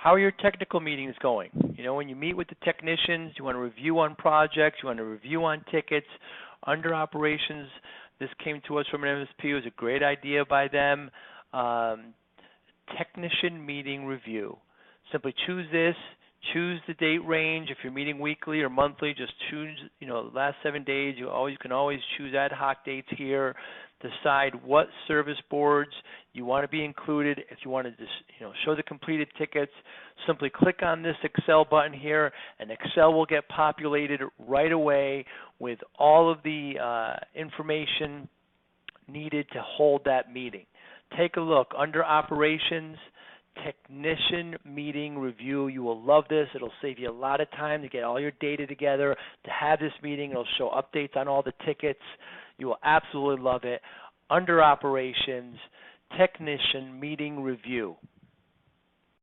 How are your technical meetings going? You know, when you meet with the technicians, you want to review on projects, you want to review on tickets. Under operations, this came to us from an MSP. It was a great idea by them. Technician meeting review. Simply choose this. Choose the date range. If you're meeting weekly or monthly, just choose, the last 7 days. You can always choose ad hoc dates here. Decide what service boards you want to be included. If you want to just, show the completed tickets, simply click on this Excel button here, and Excel will get populated right away with all of the information needed to hold that meeting. Take a look under operations, technician meeting review. You will love this. It'll save you a lot of time to get all your data together, to have this meeting. It'll show updates on all the tickets. You will absolutely love it. Under operations, technician meeting review.